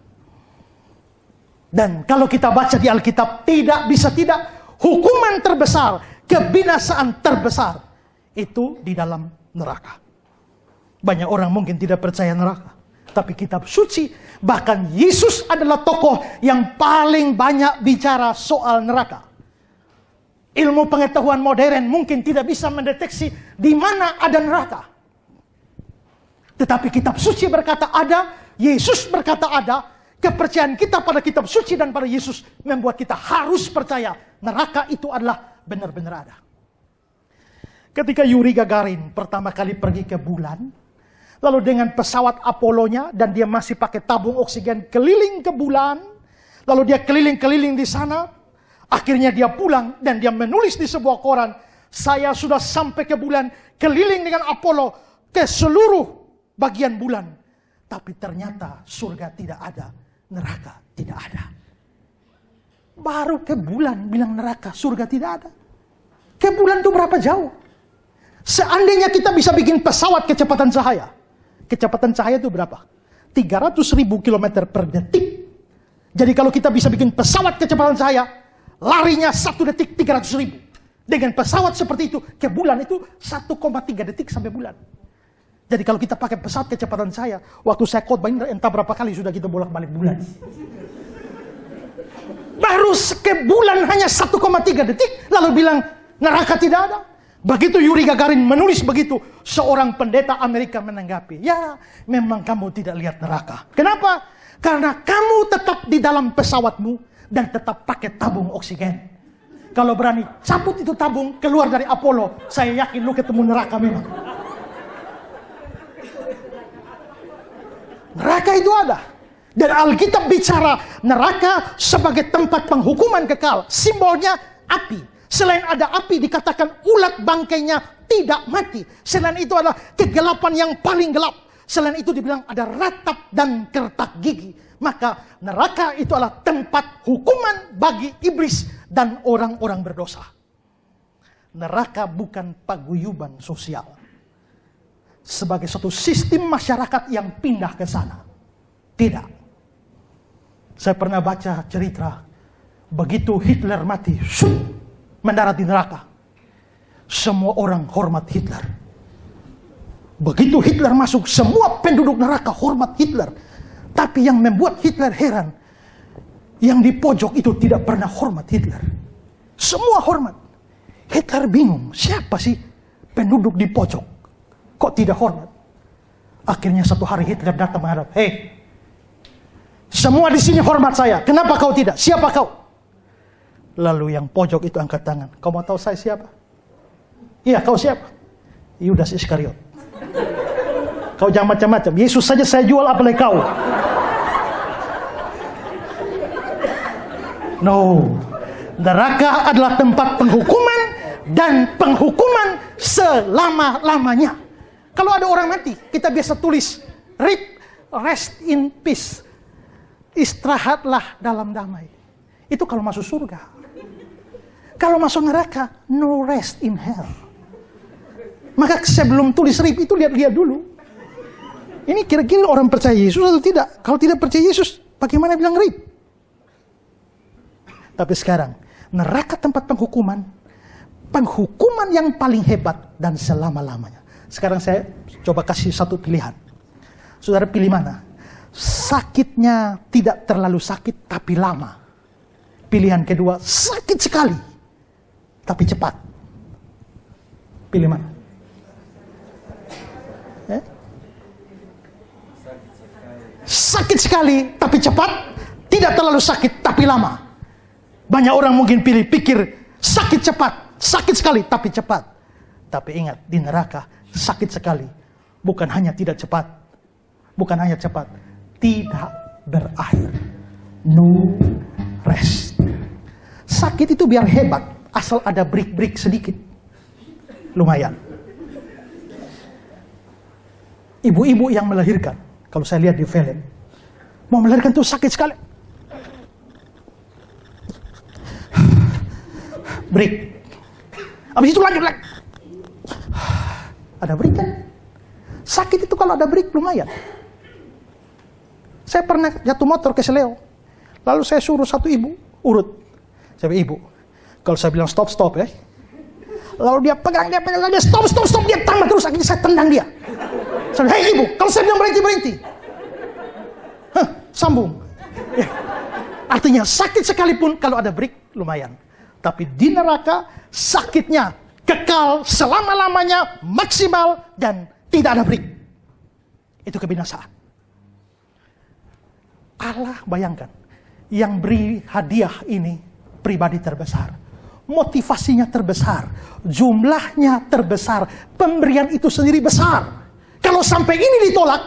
Dan kalau kita baca di Alkitab, tidak bisa tidak, hukuman terbesar, kebinasaan terbesar, itu di dalam neraka. Banyak orang mungkin tidak percaya neraka. Tapi kitab suci, bahkan Yesus adalah tokoh yang paling banyak bicara soal neraka. Ilmu pengetahuan modern mungkin tidak bisa mendeteksi di mana ada neraka. Tetapi kitab suci berkata ada, Yesus berkata ada. Kepercayaan kita pada kitab suci dan pada Yesus membuat kita harus percaya neraka itu adalah benar-benar ada. Ketika Yuri Gagarin pertama kali pergi ke bulan, lalu dengan pesawat Apollo-nya dan dia masih pakai tabung oksigen keliling ke bulan, lalu dia keliling-keliling di sana, akhirnya dia pulang dan dia menulis di sebuah koran, saya sudah sampai ke bulan, keliling dengan Apollo ke seluruh bagian bulan. Tapi ternyata surga tidak ada, neraka tidak ada. Baru ke bulan bilang neraka, surga tidak ada. Ke bulan itu berapa jauh? Seandainya kita bisa bikin pesawat kecepatan cahaya. Kecepatan cahaya itu berapa? 300.000 km per detik. Jadi kalau kita bisa bikin pesawat kecepatan cahaya, larinya 1 detik 300.000. Dengan pesawat seperti itu, ke bulan itu 1,3 detik sampai bulan. Jadi kalau kita pakai pesawat kecepatan cahaya, waktu saya khotbah ini entah berapa kali sudah kita bolak-balik bulan. Baru ke bulan hanya 1,3 detik, lalu bilang neraka tidak ada. Begitu Yuri Gagarin menulis begitu, seorang pendeta Amerika menanggapi, ya memang kamu tidak lihat neraka. Kenapa? Karena kamu tetap di dalam pesawatmu dan tetap pakai tabung oksigen. Kalau berani cabut itu tabung, keluar dari Apollo, saya yakin lu ketemu neraka memang. Neraka itu ada. Dan Alkitab bicara neraka sebagai tempat penghukuman kekal. Simbolnya api. Selain ada api dikatakan ulat bangkainya tidak mati. Selain itu adalah kegelapan yang paling gelap. Selain itu dibilang ada ratap dan kertak gigi. Maka neraka itu adalah tempat hukuman bagi iblis dan orang-orang berdosa. Neraka bukan paguyuban sosial. Sebagai suatu sistem masyarakat yang pindah ke sana. Tidak. Saya pernah baca cerita, begitu Hitler mati, mendarat di neraka. Semua orang hormat Hitler. Begitu Hitler masuk, semua penduduk neraka hormat Hitler. Tapi yang membuat Hitler heran, yang di pojok itu tidak pernah hormat Hitler. Semua hormat. Hitler bingung, siapa sih penduduk di pojok? Kok tidak hormat? Akhirnya satu hari Hitler datang menghadap, hei, semua di sini hormat saya. Kenapa kau tidak? Siapa kau? Lalu yang pojok itu angkat tangan. Kau mau tahu saya siapa? Iya, kau siapa? Yudas Iskariot. Kau jangan macam-macam. Yesus saja saya jual, apalagi kau. No. Neraka adalah tempat penghukuman dan penghukuman selama-lamanya. Kalau ada orang mati, kita biasa tulis, rest in peace. Istirahatlah dalam damai. Itu kalau masuk surga. Kalau masuk neraka, no rest in hell. Maka sebelum tulis RIP itu lihat-lihat dulu. Ini kira-kira orang percaya Yesus atau tidak? Kalau tidak percaya Yesus, bagaimana bilang RIP? Tapi sekarang, neraka tempat penghukuman. Penghukuman yang paling hebat dan selama-lamanya. Sekarang saya coba kasih satu pilihan. Saudara pilih mana? Sakitnya tidak terlalu sakit tapi lama. Pilihan kedua, sakit sekali tapi cepat. Pilih mana? Sakit sekali tapi cepat, tidak terlalu sakit tapi lama. Banyak orang mungkin pikir sakit cepat, sakit sekali tapi cepat. Tapi ingat, di neraka sakit sekali, bukan hanya tidak cepat, bukan hanya cepat, tidak berakhir. No rest. Sakit itu biar hebat, asal ada break-break sedikit. Lumayan. Ibu-ibu yang melahirkan, kalau saya lihat di film, mau melahirkan tuh sakit sekali. Break. Habis itu lanjut lagi. Ada break kan? Sakit itu kalau ada break lumayan. Saya pernah jatuh motor ke Seleo. Lalu saya suruh satu ibu urut. Saya bilang, ibu, kalau saya bilang stop ya. Lalu dia pegang, dia stop, dia tambah terus. Akhirnya saya tendang dia. Saya bilang, hei ibu, kalau saya bilang berhenti. Sambung. Ya. Artinya sakit sekalipun kalau ada break lumayan. Tapi di neraka sakitnya kekal selama-lamanya, maksimal, dan tidak ada break. Itu kebinasaan. Allah bayangkan, yang beri hadiah ini pribadi terbesar. Motivasinya terbesar. Jumlahnya terbesar. Pemberian itu sendiri besar. Kalau sampai ini ditolak,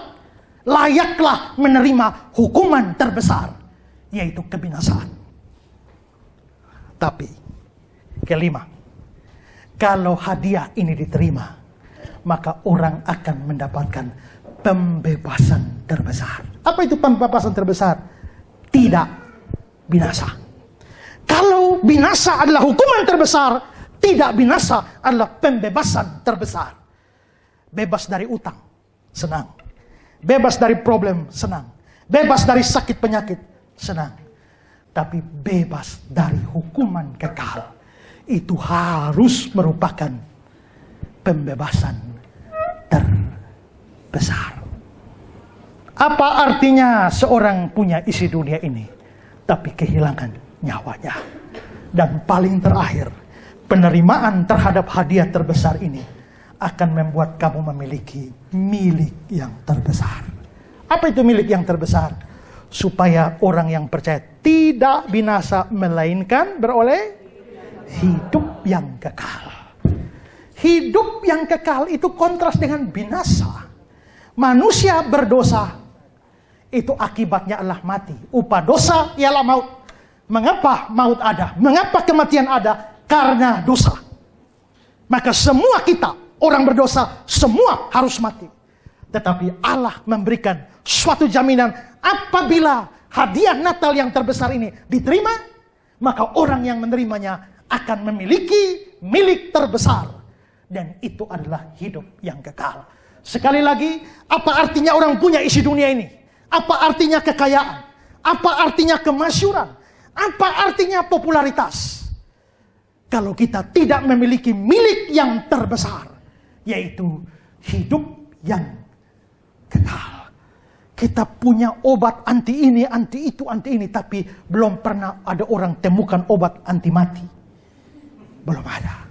layaklah menerima hukuman terbesar, yaitu kebinasaan. Tapi, kelima, kalau hadiah ini diterima, maka orang akan mendapatkan pembebasan terbesar. Apa itu pembebasan terbesar? Tidak binasa. Kalau binasa adalah hukuman terbesar, tidak binasa adalah pembebasan terbesar. Bebas dari utang, senang. Bebas dari problem, senang. Bebas dari sakit penyakit, senang. Tapi bebas dari hukuman kekal, itu harus merupakan pembebasan terbesar. Apa artinya seorang punya isi dunia ini, tapi kehilangan nyawanya? Dan paling terakhir, penerimaan terhadap hadiah terbesar ini akan membuat kamu memiliki milik yang terbesar. Apa itu milik yang terbesar? Supaya orang yang percaya tidak binasa, melainkan beroleh hidup yang kekal. Hidup yang kekal itu kontras dengan binasa. Manusia berdosa, itu akibatnya adalah mati. Upah dosa ialah maut. Mengapa maut ada? Mengapa kematian ada? Karena dosa. Maka semua kita, orang berdosa, semua harus mati. Tetapi Allah memberikan suatu jaminan, apabila hadiah Natal yang terbesar ini diterima, maka orang yang menerimanya akan memiliki milik terbesar. Dan itu adalah hidup yang kekal. Sekali lagi, apa artinya orang punya isi dunia ini? Apa artinya kekayaan? Apa artinya kemasyhuran? Apa artinya popularitas? Kalau kita tidak memiliki milik yang terbesar, yaitu hidup yang kekal. Kita punya obat anti ini, anti itu, anti ini, tapi belum pernah ada orang temukan obat anti mati. Belum ada.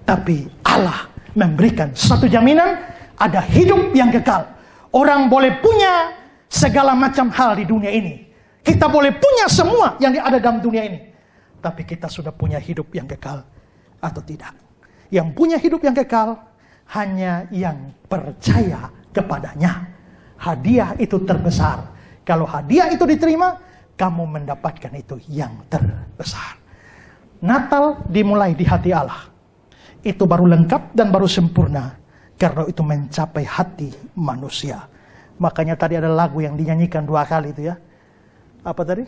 Tapi Allah memberikan satu jaminan, ada hidup yang kekal. Orang boleh punya segala macam hal di dunia ini. Kita boleh punya semua yang ada dalam dunia ini. Tapi kita sudah punya hidup yang kekal atau tidak? Yang punya hidup yang kekal hanya yang percaya kepadanya. Hadiah itu terbesar. Kalau hadiah itu diterima, kamu mendapatkan itu yang terbesar. Natal dimulai di hati Allah. Itu baru lengkap dan baru sempurna, karena itu mencapai hati manusia. Makanya tadi ada lagu yang dinyanyikan 2 kali itu ya. Apa tadi?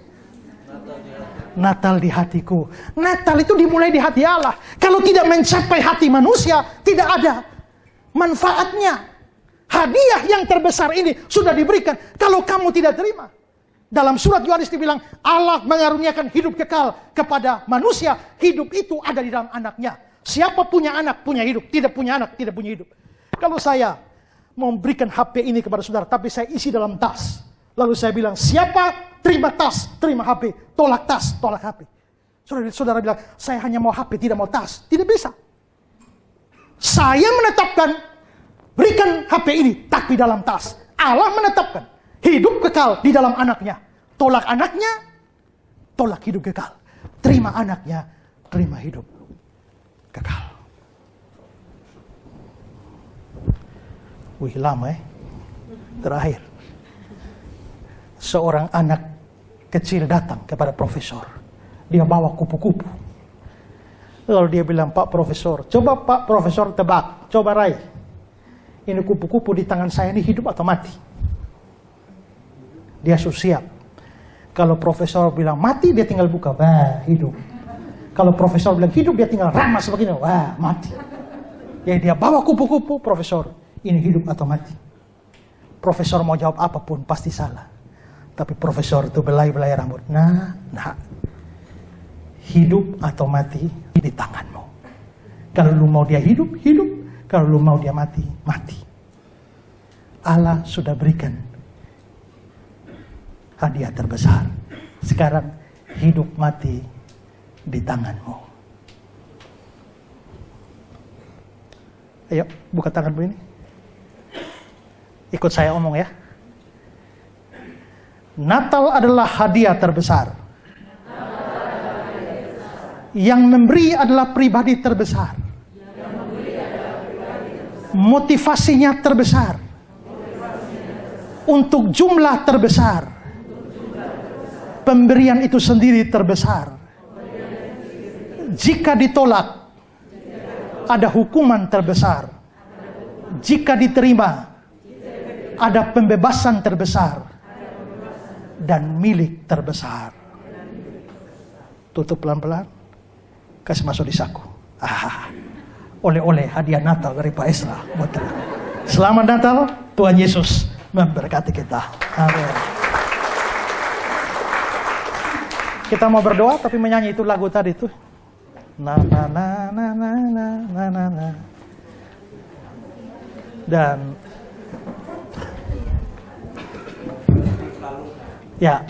Natal di hatiku. Natal itu dimulai di hati Allah. Kalau tidak mencapai hati manusia, tidak ada manfaatnya. Hadiah yang terbesar ini sudah diberikan. Kalau kamu tidak terima. Dalam surat Yohanes dibilang, Allah mengaruniakan hidup kekal kepada manusia. Hidup itu ada di dalam anaknya. Siapa punya anak, punya hidup. Tidak punya anak, tidak punya hidup. Kalau saya memberikan HP ini kepada saudara, tapi saya isi dalam tas. Lalu saya bilang, siapa terima tas, terima HP. Tolak tas, tolak HP. Saudara bilang, saya hanya mau HP, tidak mau tas. Tidak bisa. Saya menetapkan, berikan HP ini, tapi dalam tas. Allah menetapkan. Hidup kekal di dalam anaknya. Tolak anaknya, tolak hidup kekal. Terima anaknya, terima hidup kekal. Wih, lama Terakhir. Seorang anak kecil datang kepada profesor. Dia bawa kupu-kupu. Lalu dia bilang, Pak Profesor, coba Pak Profesor tebak, coba raih. Ini kupu-kupu di tangan saya ini hidup atau mati? Dia siap. Kalau profesor bilang mati, dia tinggal buka, wah hidup. Kalau profesor bilang hidup, dia tinggal ramas begini, wah mati. Jadi dia bawa kupu-kupu, profesor, ini hidup atau mati? Profesor mau jawab apapun, pasti salah. Tapi profesor itu belai-belai rambut. Nah, hidup atau mati di tanganmu. Kalau lu mau dia hidup, hidup. Kalau lu mau dia mati, mati. Allah sudah berikan hadiah terbesar. Sekarang hidup mati di tanganmu. Ayo, buka tanganmu ini. Ikut saya omong ya. Natal adalah hadiah terbesar. Yang memberi adalah pribadi terbesar. Motivasinya terbesar. Untuk jumlah terbesar. Pemberian itu sendiri terbesar. Jika ditolak, ada hukuman terbesar. Jika diterima, ada pembebasan terbesar. Dan milik terbesar. Tutup pelan-pelan. Kasih masuk di saku. Oleh-oleh hadiah Natal dari Pak Esra. Selamat Natal, Tuhan Yesus memberkati kita. Amin. Kita mau berdoa tapi menyanyi itu lagu tadi tuh. Na na na na na na na na na. Dan ya,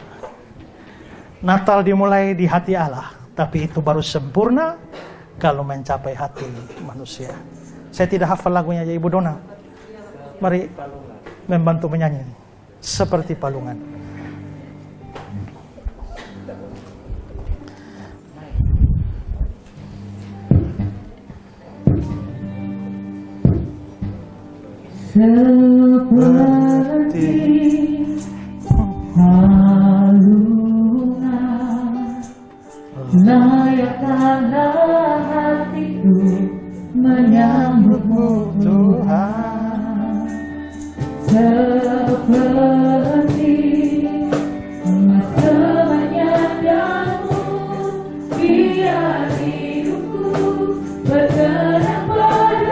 Natal dimulai di hati Allah, tapi itu baru sempurna kalau mencapai hati manusia. Saya tidak hafal lagunya ya Ibu Dona. Mari membantu menyanyi seperti palungan.
Seperti palungan layaklah hatiku menyambutmu Tuhan. Seperti emas kemenyandamu, biar hidupku berkenan padamu.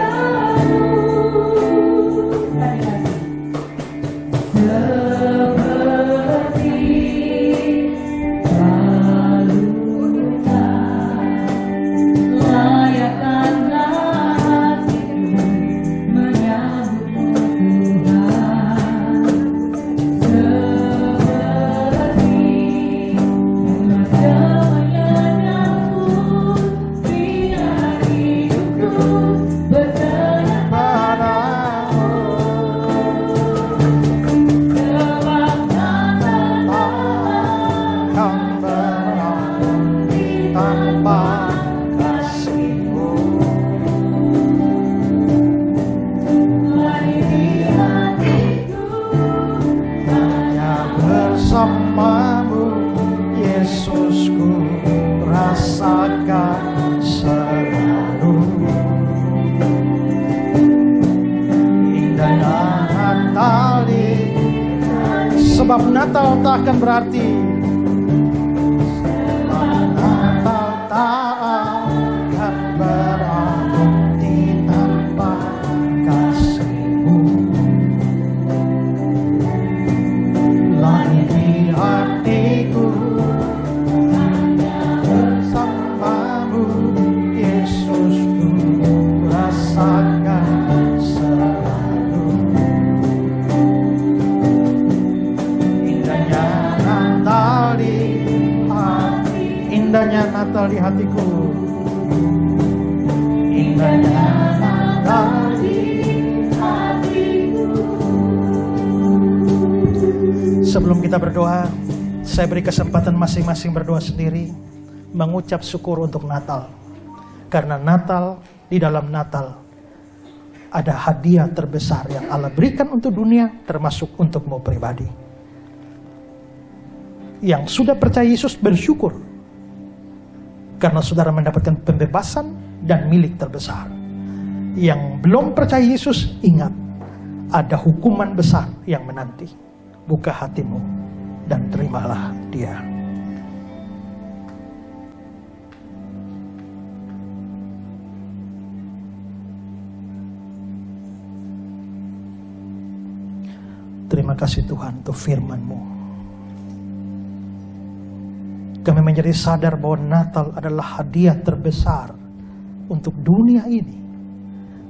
Sebab Natal tak akan berarti
Natal di hatiku.
Sebelum kita berdoa, saya beri kesempatan masing-masing berdoa sendiri, mengucap syukur untuk Natal. Karena Natal, di dalam Natal, ada hadiah terbesar yang Allah berikan untuk dunia, termasuk untukmu pribadi. Yang sudah percaya Yesus bersyukur, karena saudara mendapatkan pembebasan dan milik terbesar. Yang belum percaya Yesus, ingat, ada hukuman besar yang menanti. Buka hatimu dan terimalah Dia. Terima kasih Tuhan untuk firman-Mu. Kami menjadi sadar bahwa Natal adalah hadiah terbesar untuk dunia ini,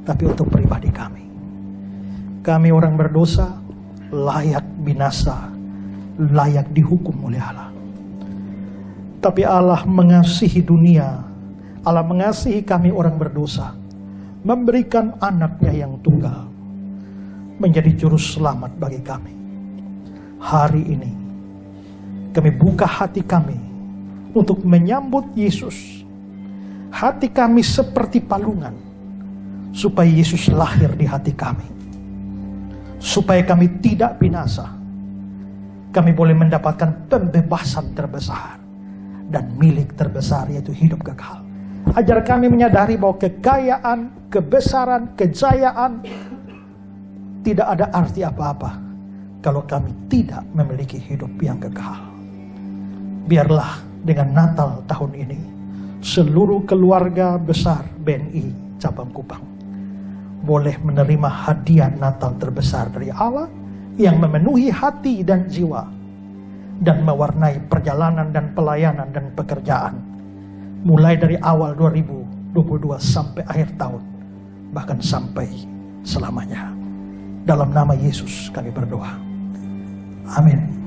tapi untuk pribadi kami. Kami orang berdosa, layak binasa, layak dihukum oleh Allah. Tapi Allah mengasihi dunia, Allah mengasihi kami orang berdosa, memberikan anaknya yang tunggal, menjadi juru selamat bagi kami. Hari ini, kami buka hati kami untuk menyambut Yesus. Hati kami seperti palungan, supaya Yesus lahir di hati kami. Supaya kami tidak binasa. Kami boleh mendapatkan pembebasan terbesar dan milik terbesar, yaitu hidup kekal. Ajar kami menyadari bahwa kekayaan, kebesaran, kejayaan tidak ada arti apa-apa kalau kami tidak memiliki hidup yang kekal. Biarlah dengan Natal tahun ini, seluruh keluarga besar BNI Cabang Kupang boleh menerima hadiah Natal terbesar dari Allah yang memenuhi hati dan jiwa dan mewarnai perjalanan dan pelayanan dan pekerjaan mulai dari awal 2022 sampai akhir tahun, bahkan sampai selamanya. Dalam nama Yesus kami berdoa. Amin.